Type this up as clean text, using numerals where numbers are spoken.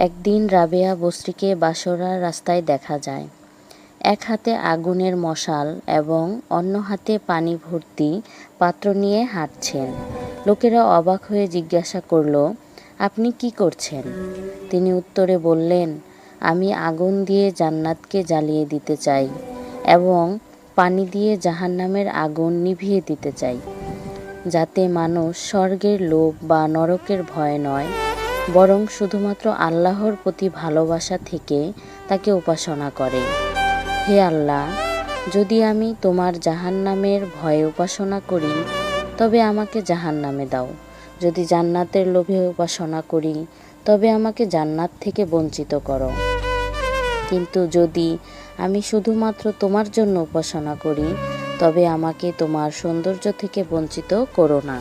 একদিন রাবেয়া বস্রিকে বাসরার রাস্তায় দেখা যায়। এক হাতে আগুনের মশাল এবং অন্য হাতে পানি ভর্তি পাত্র নিয়ে হাঁটছেন। লোকেরা অবাক হয়ে জিজ্ঞাসা করল, আপনি কি করছেন? তিনি উত্তরে বললেন, আমি আগুন দিয়ে জান্নাতকে জ্বালিয়ে দিতে চাই এবং পানি দিয়ে জাহান্নামের আগুন নিভিয়ে দিতে চাই, যাতে মানুষ স্বর্গের লোভ বা নরকের ভয় নয়, বরং শুধুমাত্র আল্লাহর প্রতি ভালোবাসা থেকে তাকে উপাসনা করে। হে আল্লাহ, যদি আমি তোমার জাহান্নামের ভয়ে উপাসনা করি তবে আমাকে জাহান্নামে দাও, যদি জান্নাতের লোভে উপাসনা করি তবে আমাকে জান্নাত থেকে বঞ্চিত করো। কিন্তু যদি আমি শুধুমাত্র তোমার জন্য উপাসনা করি তবে আমাকে তোমার সৌন্দর্য থেকে বঞ্চিত করো না।